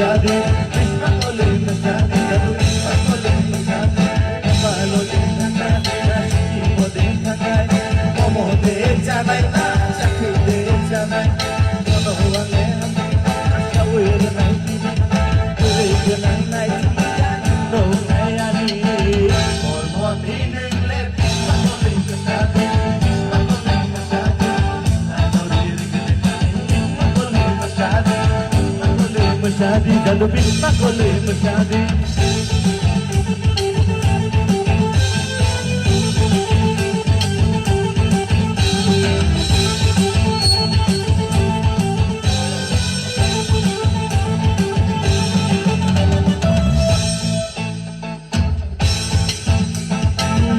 mashadi Makole mashadi Jadu makole mashadi Kapalo dekha Nashiki mo dekha Momo de janai na Chakhi de janai Mono wale Ashawe nai Kure nai nai No nai ani Mor moni nengle Makole mashadi Makole mashadi Mashadi, jadu bin makole mashadi.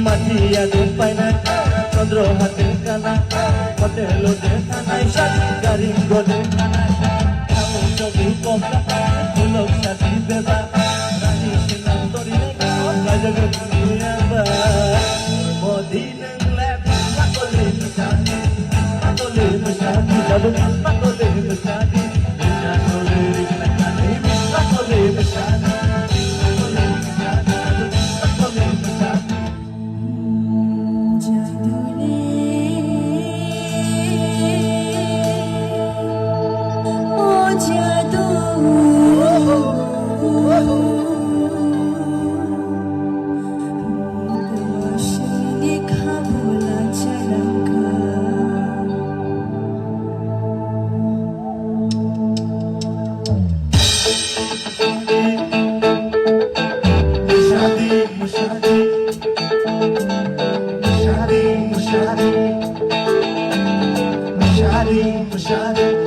Matiya dupai na, Chandro hatil kana, Hotelo dekha nai, Shadi garing go dekha nai. Chobi komla, ulok shadi beba, Rani sinang tori neka, Kajagat niyaba. Modi neng lep, makole mashadi, makole mashadi, Jadu makole mashadi, Makole mashadi, makole mashadi, makole mashadi, makole mashadi. Mashadi,